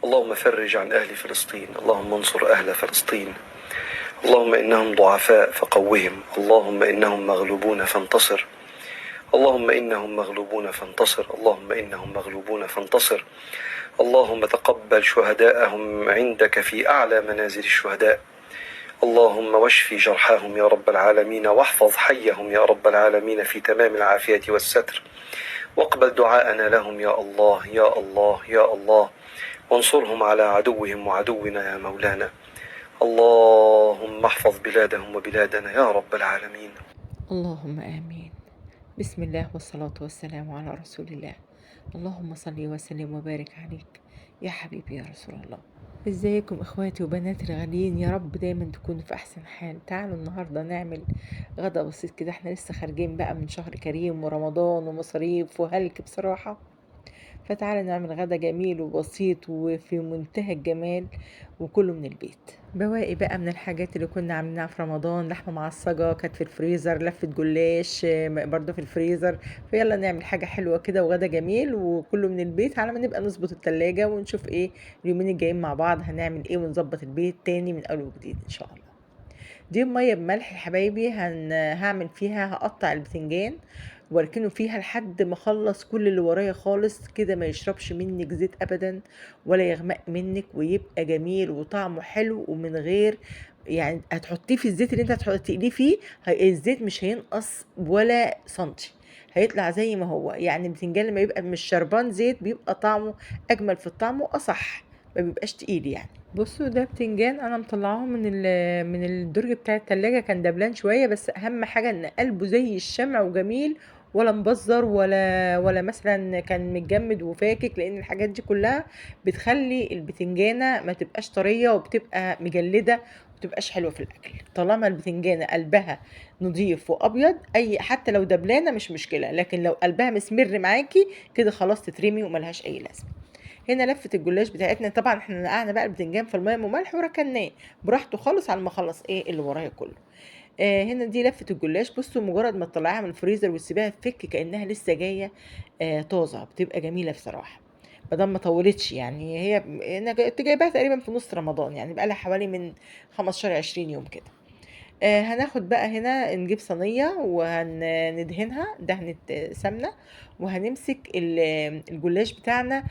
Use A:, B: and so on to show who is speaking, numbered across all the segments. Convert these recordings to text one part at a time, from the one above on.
A: اللهم فرج عن أهل فلسطين، اللهم انصر أهل فلسطين. اللهم إنهم ضعفاء فقوهم، اللهم إنهم مغلوبون فانتصر. اللهم إنهم مغلوبون فانتصر، اللهم إنهم مغلوبون فانتصر. اللهم تقبل شهداءهم عندك في أعلى منازل الشهداء. اللهم واشف جرحاهم يا رب العالمين، واحفظ حيهم يا رب العالمين في تمام العافية والستر. واقبل دعاءنا لهم يا الله يا الله يا الله، وانصرهم على عدوهم وعدونا يا مولانا. اللهم احفظ بلادهم وبلادنا يا رب العالمين.
B: اللهم آمين. بسم الله والصلاة والسلام على رسول الله. اللهم صل وسلم وبارك عليك يا حبيبي يا رسول الله. ازيكم اخواتي وبناتي الغاليين؟ يا رب دايما تكونوا في احسن حال. تعالوا النهارده نعمل غدا بسيط كده، احنا لسه خارجين بقى من شهر كريم ورمضان ومصاريف وهلك بصراحة. فتعالى نعمل غدا جميل وبسيط وفي منتهى الجمال وكله من البيت. بواقي بقى من الحاجات اللي كنا عاملينها في رمضان، لحمة معصجة كانت في الفريزر، لفة جلاش برضه في الفريزر. فيلا نعمل حاجة حلوة كده وغدا جميل وكله من البيت، على ما نبقى نظبط التلاجة ونشوف ايه اليومين الجايين مع بعض هنعمل ايه، ونظبط البيت تاني من اول وجديد ان شاء الله. دي ميه بملح يا حبايبي، هعمل فيها، هقطع البتنجان واركنه فيها لحد ما اخلص كل اللي ورايا خالص كده، ما يشربش منك زيت ابدا ولا يغمق منك، ويبقى جميل وطعمه حلو ومن غير، يعني هتحطيه في الزيت اللي انت هتقليه فيه، الزيت مش هينقص ولا سنتي، هيطلع زي ما هو. يعني البتنجان لما يبقى مش شربان زيت بيبقى طعمه اجمل في الطعم واصح، ما بيبقاش تقيل يعني. بصوا ده بتنجان انا مطلعاه من الدرج بتاع التلاجة، كان دبلان شوية، بس اهم حاجة ان قلبه زي الشمع وجميل، ولا مبزر ولا مثلا كان متجمد وفاكك، لان الحاجات دي كلها بتخلي البتنجانة ما تبقاش طرية وبتبقى مجلدة وتبقاش حلوة في الاكل. طالما البتنجانة قلبها نضيف وابيض، اي حتى لو دبلانة مش مشكلة، لكن لو قلبها مسمر معاكي كده خلاص تترمي وملهاش اي لازمة. هنا لفة الجلاش بتاعتنا، طبعا احنا نقعنا بقى البتنجان في الميه وملح وركناه براحته خالص على ما اخلص ايه اللي ورايا كله. هنا دي لفة الجلاش. بصوا مجرد ما تطلعيها من الفريزر وتسيبيها تفك كأنها لسه جاية طازة، بتبقى جميلة بصراحة، مادام ما طولتش. يعني هي انا كنت جايباها تقريبا في نص رمضان، يعني بقى لها حوالي من 15 20 يوم كده. هناخد بقى هنا نجيب صينية وهندهنها دهنة سمنة، وهنمسك الجلاش بتاعنا.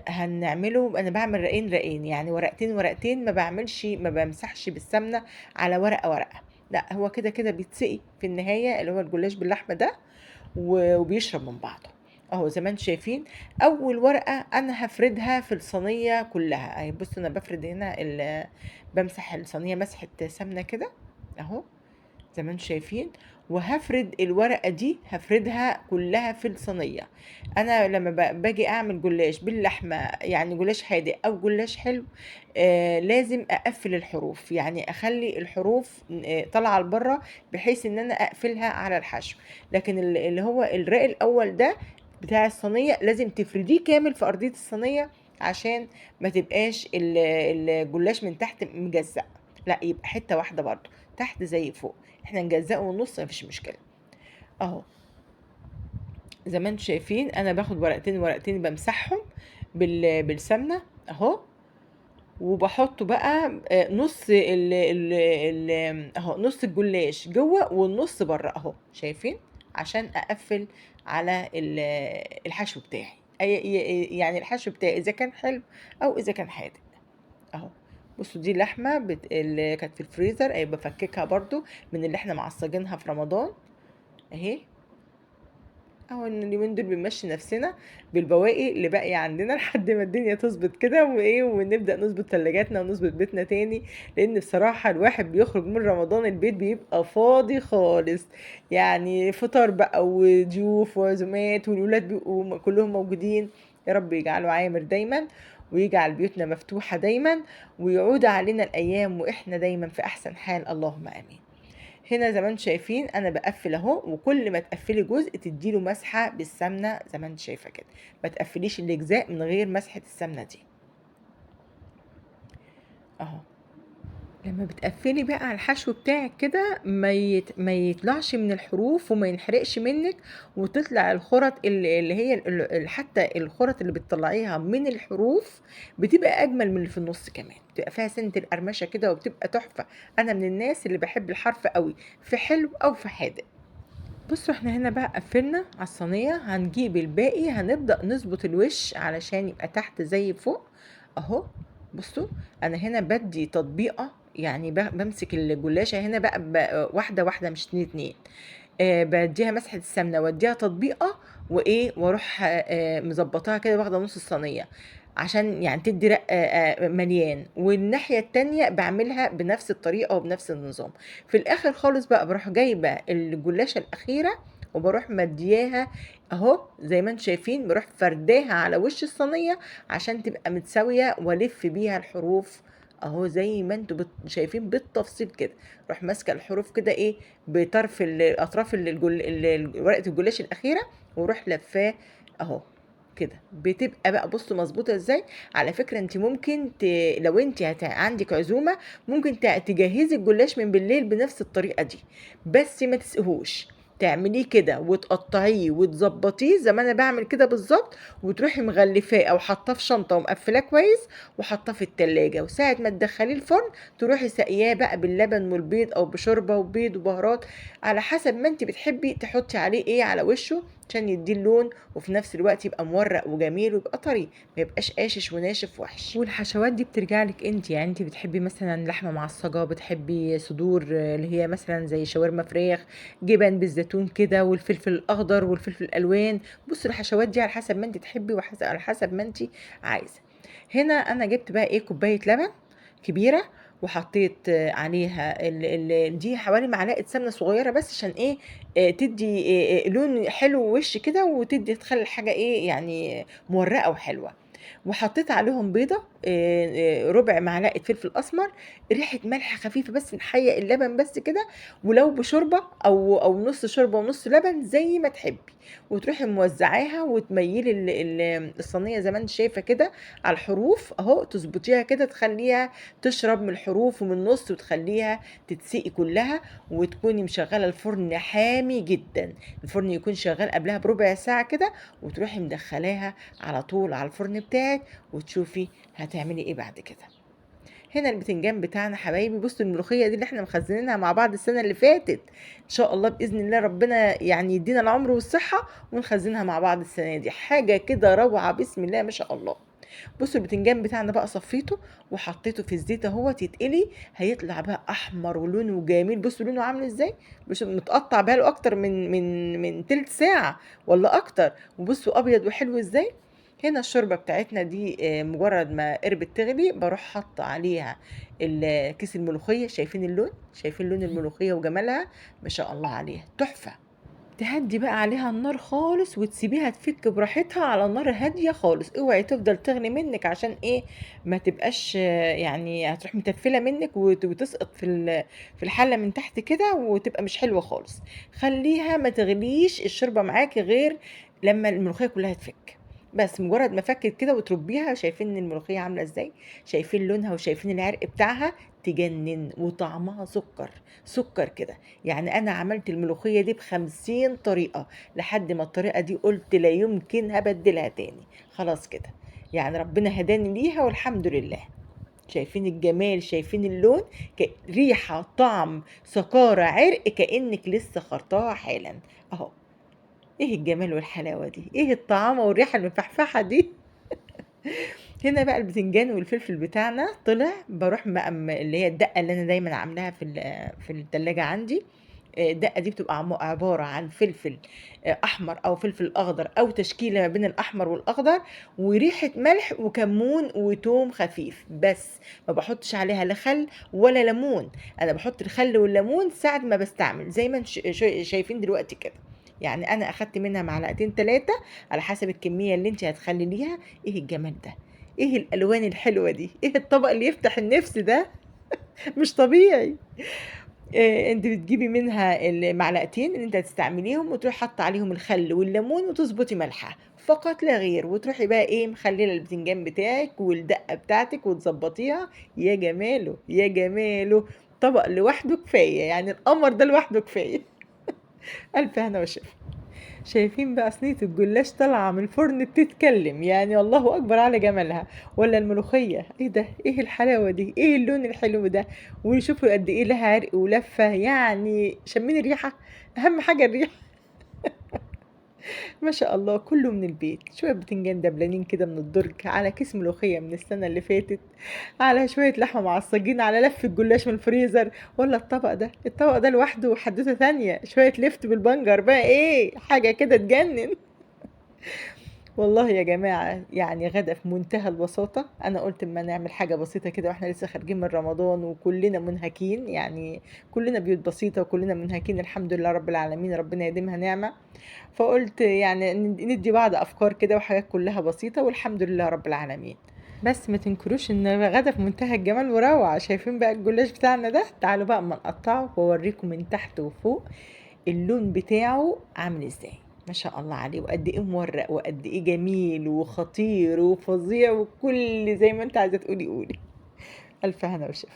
B: هنعمله، انا بعمل رقين رقين، يعني ورقتين ورقتين، ما بمسحش بالسمنة على ورقة ورقة، لا هو كده كده بيتسقي في النهاية اللي هو الجلاش باللحمة ده، وبيشرب من بعضه اهو زي ما انتم شايفين. اول ورقه انا هفردها في الصينيه كلها اهي. بصوا انا بفرد هنا بمسح الصينيه مسحه سمنه كده اهو زي ما انتم شايفين، وهفرد الورقه دي هفردها كلها في الصينيه. انا لما باجي اعمل جلاش باللحمه، يعني جلاش حادق او جلاش حلو، لازم اقفل الحروف، يعني اخلي الحروف طالعه لبره، بحيث ان انا اقفلها على الحشو. لكن اللي هو الرق الاول ده بتاع الصينيه لازم تفرديه كامل في ارضيه الصينيه، عشان ما تبقاش الجلاش من تحت مجزأ، لا يبقى حته واحده برضو تحت زي فوق. احنا نجزأه النص مفيش مشكله اهو. زي ما انتم شايفين انا باخد ورقتين ورقتين بمسحهم بالسمنه اهو، وبحط بقى نص اهو نص الجلاش جوه والنص بره اهو شايفين، عشان اقفل على الحشو بتاعي، يعني الحشو بتاعي اذا كان حلو او اذا كان حادق اهو. بصوا دي لحمه اللي كانت في الفريزر اهي، بفككها برضو من اللي احنا معصجينها في رمضان اهي اهو. ان اليومين دول بنمشي نفسنا بالبواقي اللي باقيه عندنا لحد ما الدنيا تظبط كده وايه، ونبدا نظبط ثلاجاتنا ونظبط بيتنا تاني، لان بصراحه الواحد بيخرج من رمضان البيت بيبقى فاضي خالص، يعني فطار بقى وضيوف وعزومات والولاد بيبقوا كلهم موجودين. يا رب يجعله عامر دايما، ويجعل بيوتنا مفتوحه دايما، ويعود علينا الايام واحنا دايما في احسن حال، اللهم امين. هنا زي ما انتم شايفين انا بقفل اهو، وكل ما تقفلي جزء تديله مسحه بالسمنه زي ما انت شايفه كده، ما تقفليش الاجزاء من غير مسحه السمنه دي اهو. لما بتقفلي بقى على الحشو بتاعك كده ما يطلعش من الحروف وما ينحرقش منك، وتطلع الخرط اللي هي حتى الخرط اللي بتطلعيها من الحروف بتبقى اجمل من اللي في النص كمان، بتبقى فيها سنة القرمشة كده وبتبقى تحفة. انا من الناس اللي بحب الحرف قوي، في حلو او في حادق. بصوا احنا هنا بقى قفلنا على الصينية، هنجيب الباقي هنبدأ نظبط الوش علشان يبقى تحت زي فوق اهو. بصوا انا هنا بدي تطبيقة، يعني بمسك الجلاشة هنا بقى واحدة واحدة مش اتنين اتنين. بديها مسحة السمنة واديها تطبيقة وايه، واروح مظبطاها كده واخدة نص الصينية عشان يعني تدي رق مليان، والناحية التانية بعملها بنفس الطريقة وبنفس النظام. في الاخر خالص بقى بروح جايبة الجلاشة الاخيرة وبروح مدياها اهو زي ما انتم شايفين، بروح فرداها على وش الصينية عشان تبقى متساوية، والف بيها الحروف اهو زي ما انتم شايفين بالتفصيل كده. روح ماسكه الحروف كده ايه بطرف الاطراف ورقه الجلاش الاخيره، وروح لفاه اهو كده. بتبقى بقى بصوا مظبوطه ازاي. على فكره انت ممكن لو انت عندك عزومه ممكن تجهزي الجلاش من بالليل بنفس الطريقه دي، بس ما تسقهوش، تعمليه كده وتقطعيه وتظبطيه زي ما انا بعمل كده بالظبط، وتروحي مغلفاه او حاطاه في شنطه ومقفلاه كويس وحاطاه في التلاجة، وساعه ما تدخليه الفرن تروحي سقياه بقى باللبن والبيض او بشوربه وبيض وبهارات على حسب ما انت بتحبي تحطي عليه ايه على وشه عشان يديه اللون، وفي نفس الوقت يبقى مورق وجميل ويبقى طري، ما يبقاش قاشش وناشف وحش. والحشوات دي بترجع لك انت، يعني انت بتحبي مثلا لحمه معصجه، بتحبي صدور اللي هي مثلا زي شاورما فراخ، جبن بالزيتون كده والفلفل الاخضر والفلفل الالوان. بصوا الحشوات دي على حسب ما انت تحبي على حسب ما انت عايزه. هنا انا جبت بقى ايه كوبايه لبن كبيره، وحطيت عليها دي حوالي معلقه سمنه صغيره بس عشان ايه تدي لون حلو وش كده، وتدي تخلي الحاجه ايه يعني مورقه وحلوه. وحطيت عليهم بيضه، ربع معلقه فلفل اسمر، ريحه ملح خفيفه بس نحيق اللبن بس كده، ولو بشوربه او نص شوربه ونص لبن زي ما تحبي، وتروحي موزعاها وتميلي الصينيه زي ما انت شايفه كده على الحروف اهو، تظبطيها كده تخليها تشرب من الحروف ومن النص وتخليها تتسقي كلها، وتكوني مشغله الفرن حامي جدا، الفرن يكون شغال قبلها بربع ساعه كده، وتروحي مدخلاها على طول على الفرن بتاعك وتشوفي هتعملي ايه بعد كده. هنا البتنجان بتاعنا حبايبي، بصوا الملوخيه دي اللي احنا مخزنينها مع بعض السنه اللي فاتت، ان شاء الله باذن الله ربنا يعني يدينا العمر والصحه ونخزنها مع بعض السنه دي، حاجه كده روعه بسم الله ما شاء الله. بصوا البتنجان بتاعنا بقى صفيته وحطيته في الزيت اهوت يتقلي، هيطلع بقى احمر ولونه جميل. بصوا لونه عامل ازاي، مش متقطع بقاله اكتر من تلت ساعه ولا اكتر، وبصوا ابيض وحلو ازاي. هنا الشوربه بتاعتنا دي مجرد ما قربت تغلي بروح حاطه عليها كيس الملوخيه، شايفين اللون، شايفين لون الملوخيه وجمالها ما شاء الله عليها تحفه. تهدي بقى عليها النار خالص وتسيبيها تفك براحتها على نار هاديه خالص، اوعي تفضل تغلي منك عشان ايه ما تبقاش يعني هتروح متفله منك وتسقط في الحله من تحت كده وتبقى مش حلوه خالص. خليها ما تغليش الشوربه معاكي غير لما الملوخيه كلها تفك، بس مجرد ما فكت كده وتربيها. شايفين الملوخيه عامله ازاي، شايفين لونها وشايفين العرق بتاعها تجنن، وطعمها سكر سكر كده. يعني انا عملت الملوخيه دي ب50 طريقه لحد ما الطريقه دي قلت لا يمكن هبدلها تاني، خلاص كده يعني ربنا هداني ليها والحمد لله. شايفين الجمال، شايفين اللون، ريحه طعم سكاره عرق كانك لسه خرطاها حالا اهو. ايه الجمال والحلاوه دي، ايه الطعامه والريحه المفحفحه دي. هنا بقى البتنجان والفلفل بتاعنا طلع، بروح بقى اللي هي الدقه اللي انا دايما عاملاها في التلاجة عندي. الدقه دي بتبقى عباره عن فلفل احمر او فلفل اخضر او تشكيله ما بين الاحمر والاخضر، وريحه ملح وكمون وتوم خفيف بس، ما بحطش عليها لا خل ولا ليمون. انا بحط الخل والليمون ساعه ما بستعمل زي ما انتم شايفين دلوقتي كده. يعني انا اخدت منها معلقتين 3 على حسب الكميه اللي انت هتخليها. ايه الجمال ده، ايه الالوان الحلوه دي، ايه الطبق اللي يفتح النفس ده. مش طبيعي. انت بتجيبي منها المعلقتين اللي انت هتستعمليهم وتروحي حاطه عليهم الخل والليمون وتظبطي ملحها فقط لا غير، وتروحي بقى ايه مخليه البتنجان بتاعك والدقه بتاعتك وتظبطيها. يا جماله يا جماله، طبق لوحده كفايه، يعني القمر ده لوحده كفايه. الف هنا وشفا. شايفين بقى صينية الجلاش طالعة من الفرن بتتكلم، يعني الله أكبر على جمالها. ولا الملوخية، ايه ده، ايه الحلاوة دي، ايه اللون الحلو ده. وشوفوا قد ايه لها عرق ولفة، يعني شمين الريحة، أهم حاجة الريحة. ما شاء الله كله من البيت. شوية بتنجان دبلانين كده من الدرج، على كيس ملوخية من السنة اللي فاتت، على شوية لحمة معصجين، على لفة جلاش من الفريزر. ولا الطبق ده لوحده حدوتة ثانية. شوية لفت بالبنجر بقى، ايه حاجة كده تجنن. والله يا جماعة يعني غدا في منتهى البساطة. أنا قلت اما نعمل حاجة بسيطة كده واحنا لسه خارجين من رمضان وكلنا منهكين، يعني كلنا بيوت بسيطة وكلنا منهكين الحمد لله رب العالمين، ربنا يديمها نعمة. فقلت يعني ندي بعض أفكار كده وحاجات كلها بسيطة والحمد لله رب العالمين. بس ما تنكروش ان غدا في منتهى الجمال وروعة. شايفين بقى الجلاش بتاعنا ده؟ تعالوا بقى اما نقطعه واوريكم من تحت وفوق اللون بتاعه عامل ازاي. ما شاء الله عليه، وقد ايه مورق، وقد ايه جميل وخطير وفظيع، وكل زي ما انت عايزه تقولي قولي. الف هنا وشفا.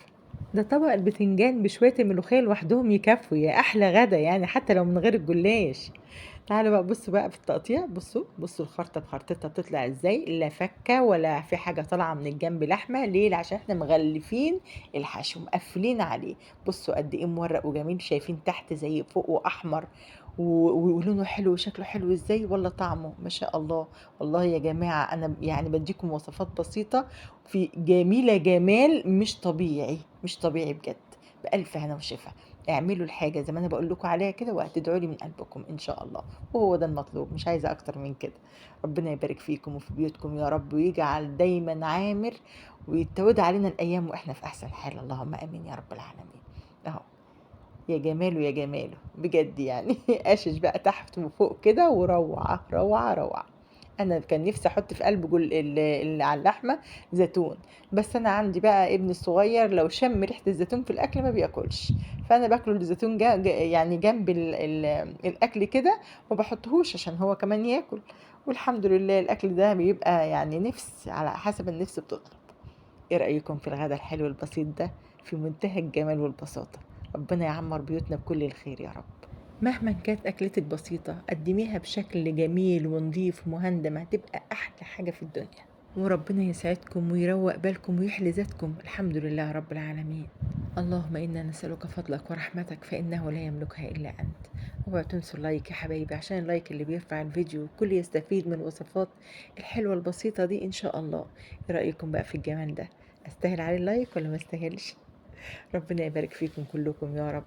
B: ده طبق البتنجان بشويه الملوخيه لوحدهم يكفوا يا احلى غدا، يعني حتى لو من غير الجلاش. تعالوا بقى بصوا بقى في التقطيع. بصوا الخرطه بخرطتها بتطلع ازاي، لا فكه ولا في حاجه طالعه من الجنب لحمه. ليه؟ عشان احنا مغلفين الحشو مقفلين عليه. بصوا قد ايه مورق وجميل. شايفين تحت زي فوق واحمر ولونه حلو وشكله حلو ازاي، ولا طعمه ما شاء الله. والله يا جماعه انا يعني بديكم وصفات بسيطه في جميله، جمال مش طبيعي، مش طبيعي بجد. بألف هنا وشفا. اعملوا الحاجة زي ما انا بقول لكم عليها كده، وهتدعوا لي من قلبكم ان شاء الله. وهو ده المطلوب، مش عايزة اكتر من كده. ربنا يبارك فيكم وفي بيوتكم يا رب، ويجعل دايما عامر، ويتود علينا الايام واحنا في احسن حال. اللهم امين يا رب العالمين. اهو يا جماله يا جماله بجد يعني. قشش بقى تحت وفوق كده، وروعة روعة روعة. انا كان نفسي احط في قلب اللي على اللحمه زيتون، بس انا عندي بقى ابني الصغير لو شم ريحه الزيتون في الاكل ما بياكلش. فانا باكله الزيتون يعني جنب الاكل كده، وما بحطهوش عشان هو كمان ياكل. والحمد لله الاكل ده بيبقى يعني نفس على حسب النفس بتطلب. ايه رأيكم في الغداء الحلو البسيط ده في منتهى الجمال والبساطة؟ ربنا يعمر بيوتنا بكل الخير يا رب. مهما كانت أكلتك بسيطة قدميها بشكل جميل ونظيف ومهندم، هتبقى أحلى حاجة في الدنيا. وربنا يسعدكم ويروق بالكم ويحلي ذاتكم. الحمد لله رب العالمين. اللهم إنا نسألك فضلك ورحمتك فإنه لا يملكها إلا أنت. اوعوا تنسوا اللايك يا حبايبي، عشان اللايك اللي بيرفع الفيديو الكل يستفيد من الوصفات الحلوة البسيطة دي إن شاء الله. ايه رأيكم بقى في الجمال ده؟ أستاهل عليه اللايك ولا ما استاهلش؟ ربنا يبارك فيكم كلكم يا رب.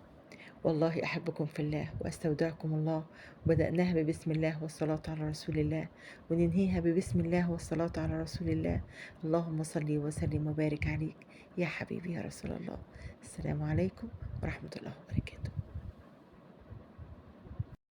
B: والله أحبكم في الله وأستودعكم الله. بدأناها ببسم الله والصلاة على رسول الله، وننهيها ببسم الله والصلاة على رسول الله. اللهم صل وسلم وبارك عليك يا حبيبي يا رسول الله. السلام عليكم ورحمة الله وبركاته.